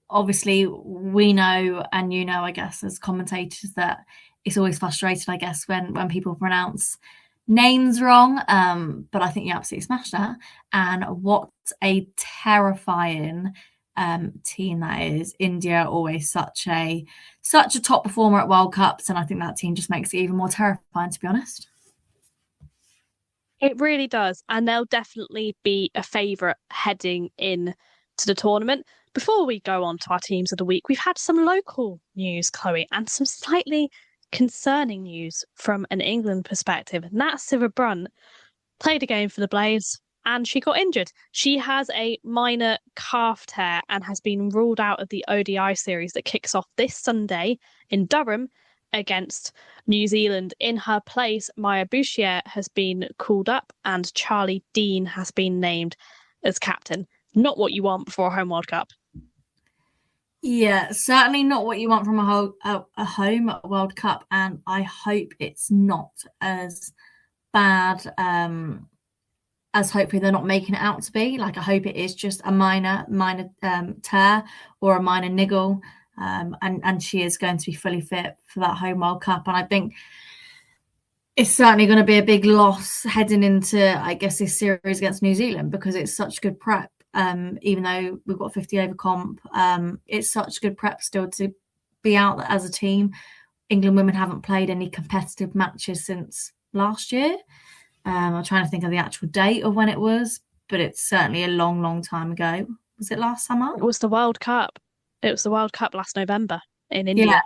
Obviously, we know, and you know, I guess, as commentators, that it's always frustrating, I guess, when people pronounce names wrong. But I think you absolutely smashed that. And what a terrifying team that is. India always such a top performer at World Cups, and I think that team just makes it even more terrifying, to be honest. It really does, and they'll definitely be a favourite heading in to the tournament. Before we go on to our teams of the week, we've had some local news, Chloe, and some slightly concerning news from an England perspective. Nat Sciver-Brunt played a game for the Blaze and she got injured. She has a minor calf tear and has been ruled out of the ODI series that kicks off this Sunday in Durham against New Zealand. In her place, Maya Bouchier has been called up and Charlie Dean has been named as captain. Not what you want before a home World Cup. Yeah, certainly not what you want from a home World Cup, and I hope it's not as bad as hopefully they're not making it out to be. Like, I hope it is just a minor tear or a minor niggle, and she is going to be fully fit for that home World Cup. And I think it's certainly going to be a big loss heading into, I guess, this series against New Zealand, because it's such good prep. Even though we've got 50 over comp, it's such good prep still to be out as a team. England women haven't played any competitive matches since last year. I'm trying to think of the actual date of when it was, but it's certainly a long, long time ago. Was it last summer? It was the World Cup. It was the World Cup last November in India.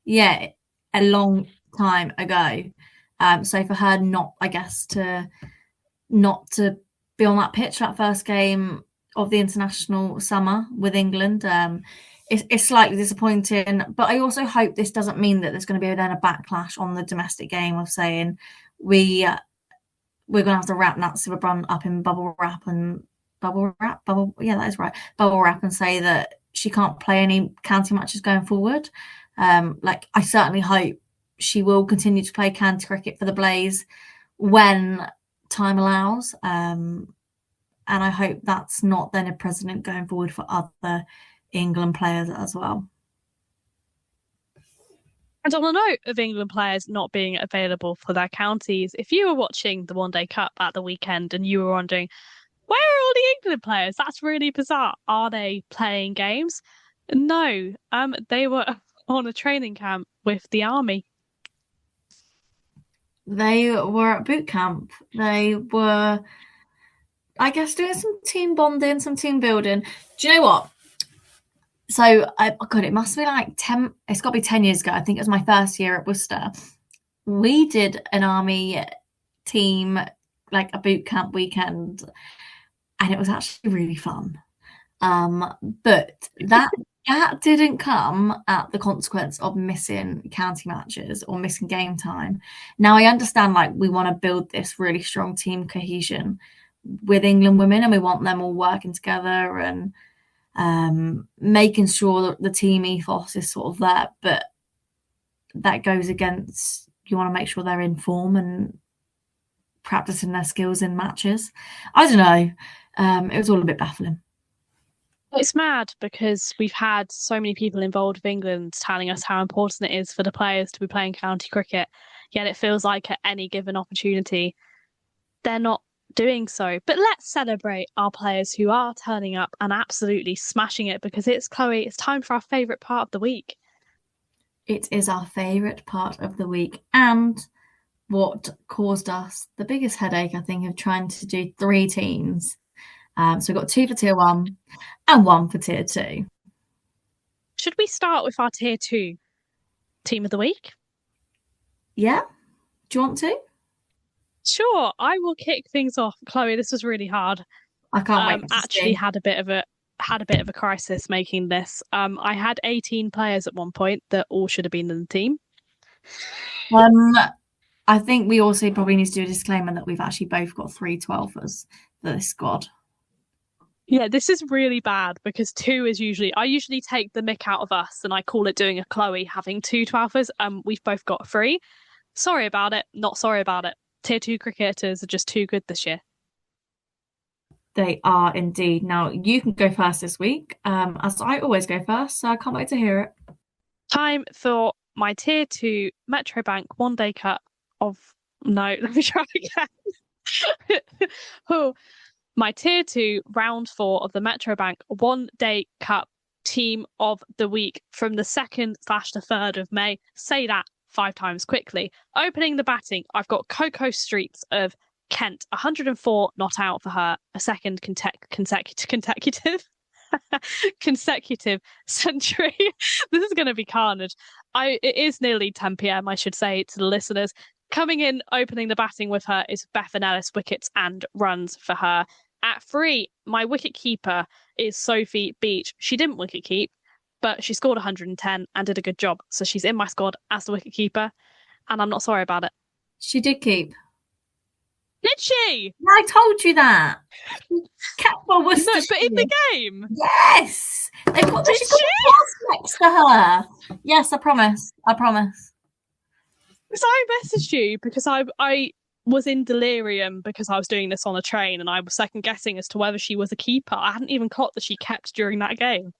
Yeah, a long time ago. So for her not to be on that pitch that first game of the international summer with England, it's slightly disappointing. But I also hope this doesn't mean that there's going to be then a backlash on the domestic game of saying we're going to have to wrap Nat Sciver-Brunt up in bubble wrap, and say that she can't play any county matches going forward. I certainly hope she will continue to play county cricket for the Blaze when time allows. And I hope that's not then a precedent going forward for other England players as well. And on the note of England players not being available for their counties, if you were watching the One Day Cup at the weekend and you were wondering, where are all the England players? That's really bizarre. Are they playing games? No, they were on a training camp with the army. They were at boot camp. They were, I guess, doing some team bonding, some team building. Do you know what? So, it must be like 10, it's got to be 10 years ago. I think it was my first year at Worcester. We did an army team, like a boot camp weekend, and it was actually really fun. But that didn't come at the consequence of missing county matches or missing game time. Now, I understand, we want to build this really strong team cohesion with England women, and we want them all working together and making sure that the team ethos is sort of there, but that goes against, you want to make sure they're in form and practicing their skills in matches. I don't know. It was all a bit baffling. It's mad because we've had so many people involved with England telling us how important it is for the players to be playing county cricket, yet it feels like at any given opportunity they're not doing so. But let's celebrate our players who are turning up and absolutely smashing it, because it's time for our favourite part of the week. It is our favourite part of the week, and what caused us the biggest headache, I think, of trying to do 3 teams. So we've got 2 for tier 1 and 1 for tier 2. Should we start with our tier 2 team of the week? Yeah? Do you want to? Sure, I will kick things off. Chloe, this was really hard. I can't wait. Actually, had a bit of a crisis making this. I had 18 players at one point that all should have been in the team. I think we also probably need to do a disclaimer that we've actually both got 3 12ers for this squad. Yeah, this is really bad because 2 is I usually take the mick out of us and I call it doing a Chloe having 2 12ers. We've both got 3. Sorry about it. Not sorry about it. Tier 2 cricketers are just too good this year. They are indeed. Now, you can go first this week, as I always go first, so I can't wait to hear it. Time for my tier 2 Metrobank One Day Cup of... No, let me try again. My tier 2 round 4 of the Metrobank One Day Cup team of the week from the 2nd / the 3rd of May. Say that 5 times quickly. Opening the batting, I've got Coco Streets of Kent, 104 not out for her, a second consecutive century. This is going to be carnage. It is nearly 10 p.m, I should say to the listeners. Coming in, opening the batting with her is Beth Ascott wickets and runs for her. At 3, my wicket keeper is Sophie Beach. She didn't wicket keep, but she scored 110 and did a good job. So she's in my squad as the wicket keeper, and I'm not sorry about it. She did keep. Did she? I told you that. Kept for Worcestershire. No, but in the game. Yes. She's got a pass next to her. Yes, I promise. Because I messaged you because I was in delirium because I was doing this on a train and I was second guessing as to whether she was a keeper. I hadn't even clocked that she kept during that game.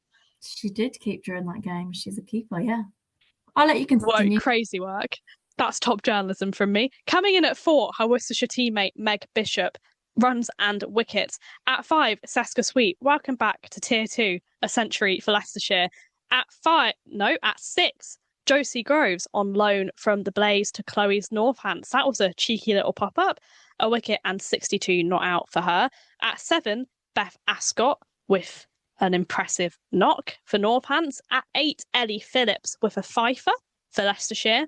She did keep during that game. She's a keeper, yeah. I'll let you continue. Whoa, crazy work. That's top journalism from me. Coming in at 4, her Worcestershire teammate Meg Bishop runs and wickets. At 5, Seska Sweet. Welcome back to Tier 2, a century for Leicestershire. At 6, Josie Groves on loan from the Blaze to Chloe's Northants. That was a cheeky little pop-up. A wicket and 62 not out for her. At 7, Beth Ascott with an impressive knock for Northants. At 8, Ellie Phillips with a fifer for Leicestershire.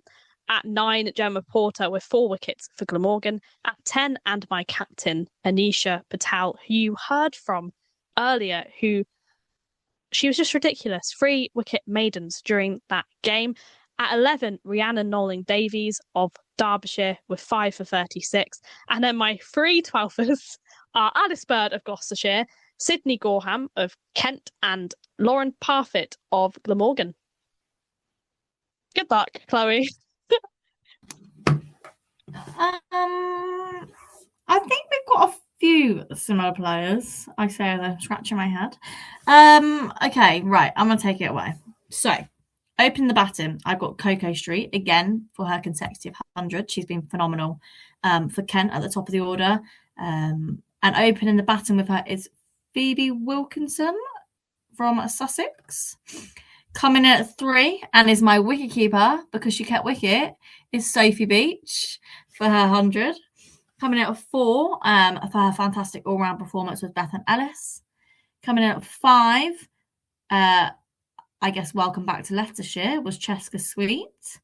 At 9, Gemma Porter with 4 wickets for Glamorgan. At 10, and my captain, Anisha Patel, who you heard from earlier, she was just ridiculous. 3 wicket maidens during that game. At 11, Rhiannon Nolan-Davies of Derbyshire with 5 for 36. And then my 3 12ers are Alice Bird of Gloucestershire, Sydney Gorham of Kent, and Lauren Parfitt of Glamorgan. Good luck, Chloe. I think we've got a few similar players. I say as I'm scratching my head. Okay, right. I'm gonna take it away. So, open the batting. I've got Coco Street again for her consecutive 100. She's been phenomenal for Kent at the top of the order. And opening the batting with her is Phoebe Wilkinson from Sussex. Coming in at 3 and is my wicketkeeper because she kept wicket is Sophie Beach for her 100. Coming in at 4 for her fantastic all-round performance with Beth Ellis. Coming in at 5, I guess welcome back to Leicestershire, was Cheska Sweet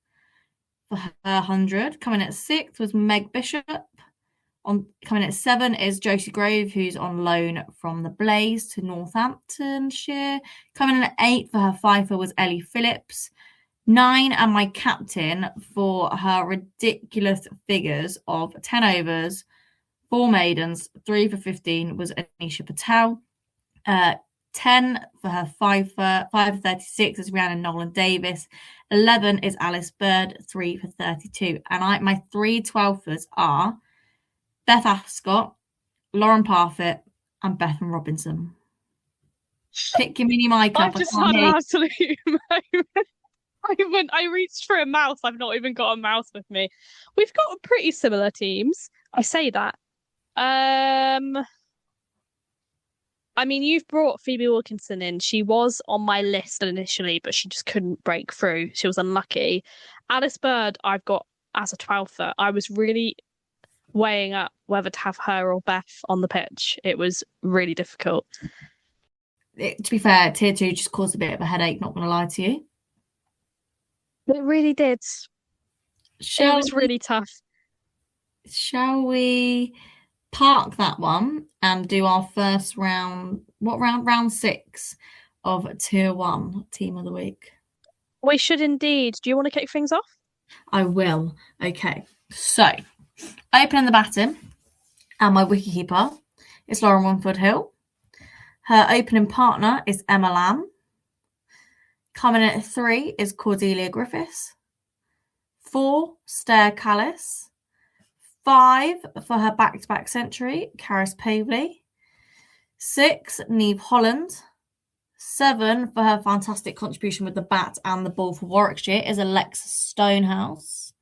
for her 100. Coming at 6 was Meg Bishop. Coming at 7 is Josie Grove, who's on loan from the Blaze to Northamptonshire. Coming in at 8 for her fifer was Ellie Phillips. 9, and my captain for her ridiculous figures of 10 overs, 4 maidens, 3 for 15 was Anisha Patel. 10 for her 5 for 36 is Rhiannon Nolan-Davies. 11 is Alice Bird, 3 for 32. And my 3 12ers are Beth Ascott, Lauren Parfitt, and Bethan Robinson. Pick your mini mic up. I've just had an absolute moment. I reached for a mouse. I've not even got a mouse with me. We've got pretty similar teams. I say that. I mean, you've brought Phoebe Wilkinson in. She was on my list initially, but she just couldn't break through. She was unlucky. Alice Bird, I've got as a 12th. I was really weighing up whether to have her or Beth on the pitch. It was really difficult. To be fair, Tier 2 just caused a bit of a headache, not going to lie to you. It really did. It was really tough. Shall we park that one and do our first round? What round? Round 6 of Tier 1 Team of the Week. We should indeed. Do you want to kick things off? I will. Okay. So, opening the batting, and my wicketkeeper is Lauren Winfield-Hill. Her opening partner is Emma Lamb. Coming in at 3 is Cordelia Griffiths. 4, Stair Callis. 5 for her back-to-back century, Caris Pavley. 6, Neve Holland. 7 for her fantastic contribution with the bat and the ball for Warwickshire is Alexa Stonehouse.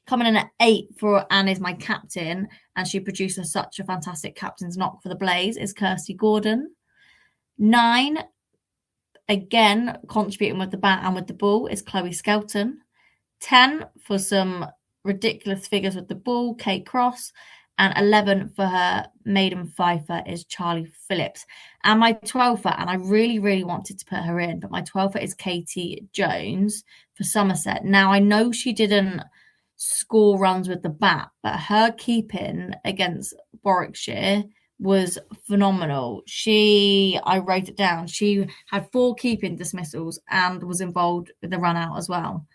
Coming in at 8 for Anne is my captain, and she produced such a fantastic captain's knock for the Blaze, is Kirsty Gordon. 9, again, contributing with the bat and with the ball, is Chloe Skelton. 10 for some ridiculous figures with the ball, Kate Cross. And 11 for her maiden fifer is Charlie Phillips. And my 12th, and I really, really wanted to put her in, but my 12th is Katie Jones for Somerset. Now, I know she didn't score runs with the bat, but her keeping against Warwickshire was phenomenal. I wrote it down, she had 4 keeping dismissals and was involved with the run out as well.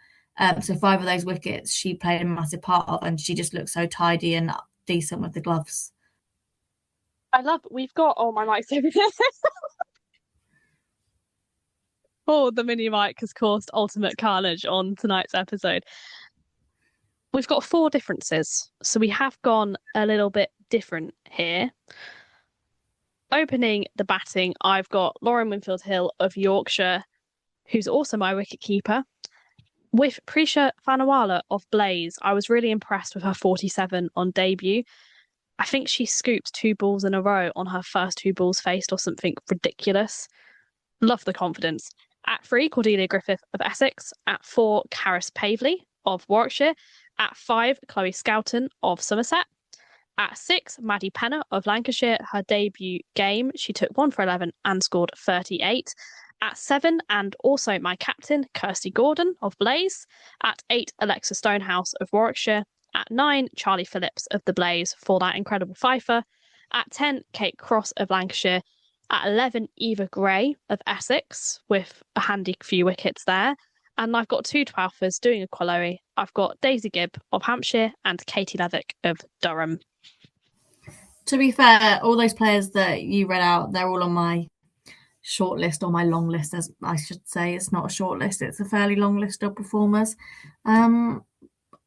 So 5 of those wickets she played a massive part of, and she just looked so tidy and decent with the gloves. We've got, my mic's over there. Oh, the mini mic has caused ultimate carnage on tonight's episode. We've got 4 differences, so we have gone a little bit different here. Opening the batting, I've got Lauren Winfield-Hill of Yorkshire, who's also my wicketkeeper. With Prisha Fanawala of Blaze, I was really impressed with her 47 on debut. I think she scooped 2 balls in a row on her first 2 balls faced or something ridiculous. Love the confidence. At 3, Cordelia Griffith of Essex. At 4, Caris Pavley of Warwickshire. At 5, Chloe Scouten of Somerset. At 6, Maddie Penner of Lancashire. Her debut game, she took 1 for 11 and scored 38. At 7, and also my captain, Kirsty Gordon of Blaze. At 8, Alexa Stonehouse of Warwickshire. At 9, Charlie Phillips of the Blaze for that incredible fifer. At 10, Kate Cross of Lancashire. At 11, Eva Gray of Essex with a handy few wickets there. And I've got 2 12ers doing a qualoe. I've got Daisy Gibb of Hampshire and Katie Levick of Durham. To be fair, all those players that you read out, they're all on my short list or my long list, as I should say. It's not a short list, it's a fairly long list of performers. I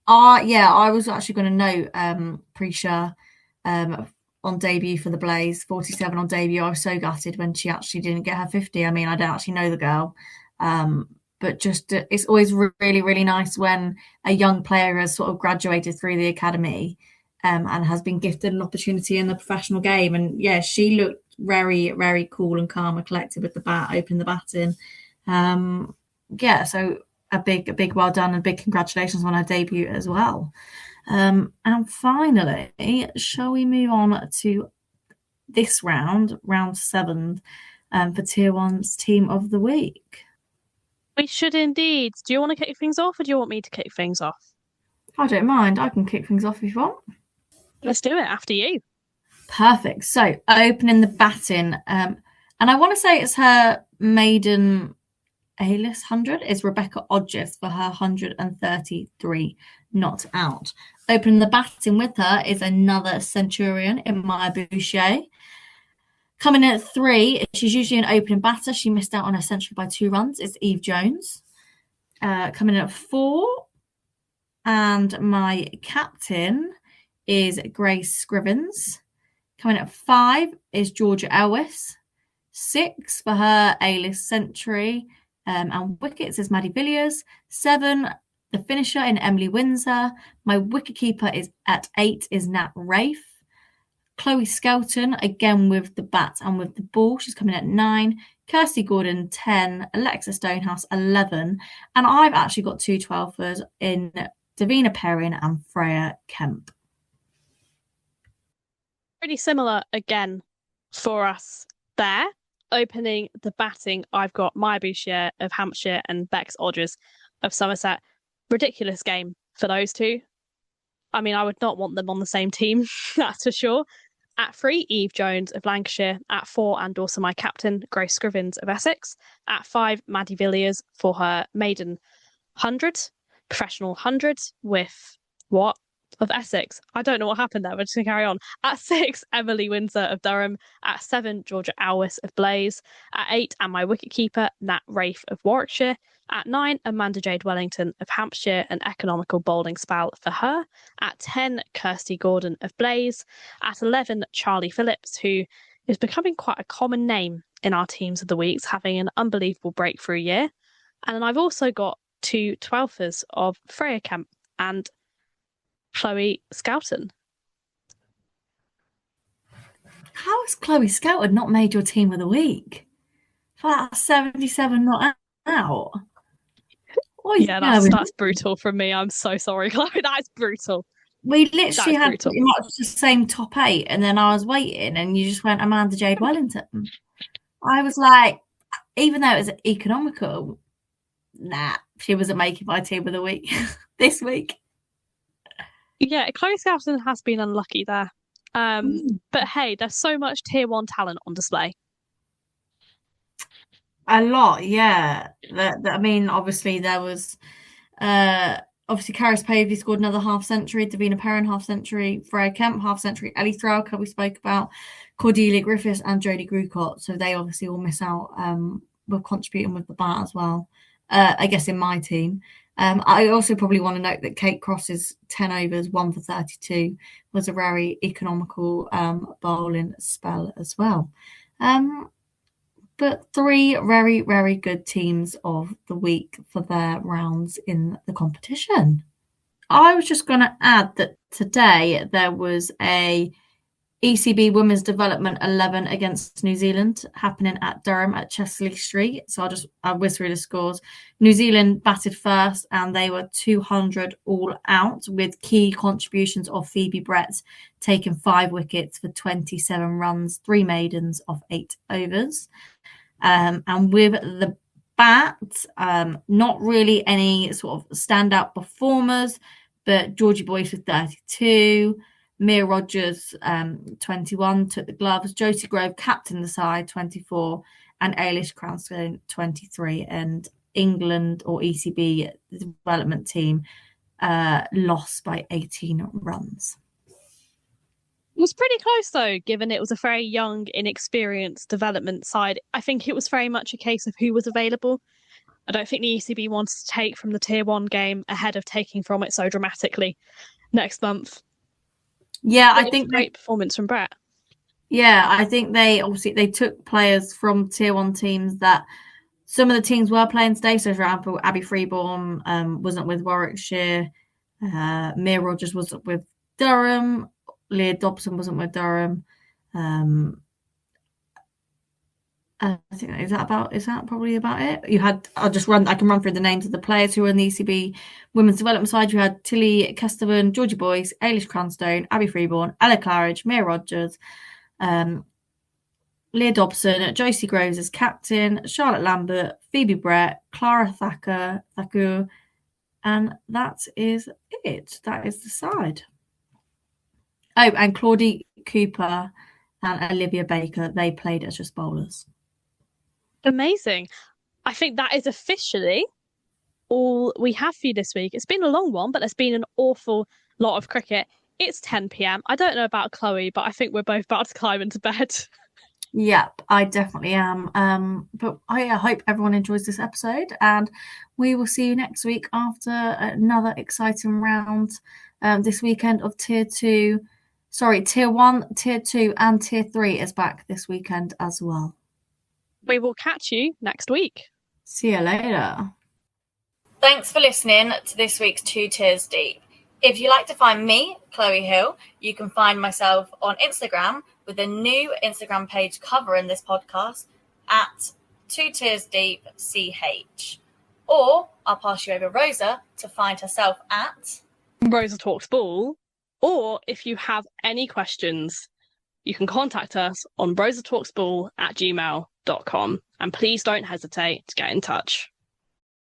was actually going to note Prisha on debut for the Blaze, 47 on debut. I was so gutted when she actually didn't get her 50. I mean, I don't actually know the girl, but just it's always really, really nice when a young player has sort of graduated through the academy and has been gifted an opportunity in the professional game. And yeah, she looked very, very cool and calm and collected with the bat, opening the batting. So a big well done and big congratulations on her debut as well. And finally, shall we move on to this round 7, for Tier 1's Team of the Week? We should indeed. Do you want to kick things off or do you want me to kick things off? I don't mind. I can kick things off if you want. Let's do it after you. Perfect. So opening the batting, and I want to say it's her maiden A-list 100 is Rebecca Odgis for her 133 not out. Opening the batting with her is another Centurion in Maya Boucher. Coming in at 3, she's usually an opening batter. She missed out on her century by 2 runs. It's Eve Jones. Coming in at 4, and my captain is Grace Scrivens. Coming at 5 is Georgia Elwes. 6 for her A-list century and wickets is Maddie Villiers. 7, the finisher in Emily Windsor. My wicketkeeper is at 8 is Nat Rafe. Chloe Skelton, again with the bat and with the ball. She's coming at 9. Kirsty Gordon, 10. Alexa Stonehouse, 11. And I've actually got 2 12ers in Davina Perrin and Freya Kemp. Pretty similar again for us there. Opening the batting, I've got Maya Boucher of Hampshire and Bex Odgers of Somerset. Ridiculous game for those 2. I mean, I would not want them on the same team, that's for sure. At 3, Eve Jones of Lancashire. At 4, and also my captain, Grace Scrivens of Essex. At 5, Maddie Villiers for her maiden 100, professional 100 with what? Of Essex. I don't know what happened there. We're just going to carry on. At 6, Emily Windsor of Durham. At 7, Georgia Elwes of Blaze. At 8, and my wicketkeeper, Nat Rafe of Warwickshire. At 9, Amanda Jade Wellington of Hampshire, an economical bowling spell for her. At 10, Kirsty Gordon of Blaze. At 11, Charlie Phillips, who is becoming quite a common name in our teams of the weeks, having an unbelievable breakthrough year. And then I've also got 2 12ers of Freya Kemp and Chloe Scouten. How has Chloe Scouten not made your Team of the Week? For that 77 not out. Yeah, that's brutal from me. I'm so sorry, Chloe. That's brutal. We literally had pretty much the same top 8, and then I was waiting, and you just went Amanda Jade Wellington. I was like, even though it was economical, nah, she wasn't making my Team of the Week this week. Yeah, Chloe Scouten has been unlucky there. But hey, there's so much Tier 1 talent on display. A lot, yeah. I mean, obviously there was Caris Pavley scored another half century, Davina Perrin half century, Freya Kemp half century, Ellie Threlker we spoke about, Cordelia Griffiths and Jodie Grucott. So they obviously all miss out with contributing with the bat as well. I guess in my team. I also probably want to note that Kate Cross's 10 overs, 1 for 32, was a very economical bowling spell as well. But but 3 very, very good teams of the week for their rounds in the competition. I was just going to add that today there was a ECB Women's Development 11 against New Zealand happening at Durham at Chesley Street. So I'll whiz through the scores. New Zealand batted first and they were 200 all out, with key contributions of Phoebe Brett taking 5 wickets for 27 runs, 3 maidens of 8 overs. And with the bat, not really any sort of standout performers, but Georgie Boyce with 32, Mia Rogers, 21, took the gloves. Josie Grove captained the side, 24, and Ailish Cranstone, 23. And England, or ECB, the development team, lost by 18 runs. It was pretty close, though, given it was a very young, inexperienced development side. I think it was very much a case of who was available. I don't think the ECB wanted to take from the Tier 1 game ahead of taking from it so dramatically next month. Yeah, I think great performance from Brett. Yeah, I think they took players from Tier 1 teams that some of the teams were playing today. So, for example, Abby Freeborn wasn't with Warwickshire. Mia Rogers wasn't with Durham. Leah Dobson wasn't with Durham. I think is that probably about it. I can run through the names of the players who were in the ECB Women's Development side. You had Tilly Kestevan, Georgie Boyce, Ailish Cranstone, Abby Freeborn, Ella Claridge, Mia Rogers, Leah Dobson, Josie Groves as captain, Charlotte Lambert, Phoebe Brett, Clara Thakur, and that is it. That is the side. Oh, and Claudie Cooper and Olivia Baker, they played as just bowlers. Amazing. I think that is officially all we have for you this week. It's been a long one, but there's been an awful lot of cricket. It's 10 p.m. I don't know about Chloe, but I think we're both about to climb into bed. Yep, I definitely am. But I hope everyone enjoys this episode, and we will see you next week after another exciting round this weekend of Tier 1, Tier 2, and Tier 3 is back this weekend as well. We will catch you next week. See you later. Thanks for listening to this week's 2 Tiers Deep. If you like to find me, Chloe Hill, you can find myself on Instagram with a new Instagram page covering this podcast at 2 Tiers Deep CH. Or I'll pass you over Rosa to find herself at Rosa Talks Ball. Or if you have any questions, you can contact us on rosatalksball@gmail.com. And please don't hesitate to get in touch.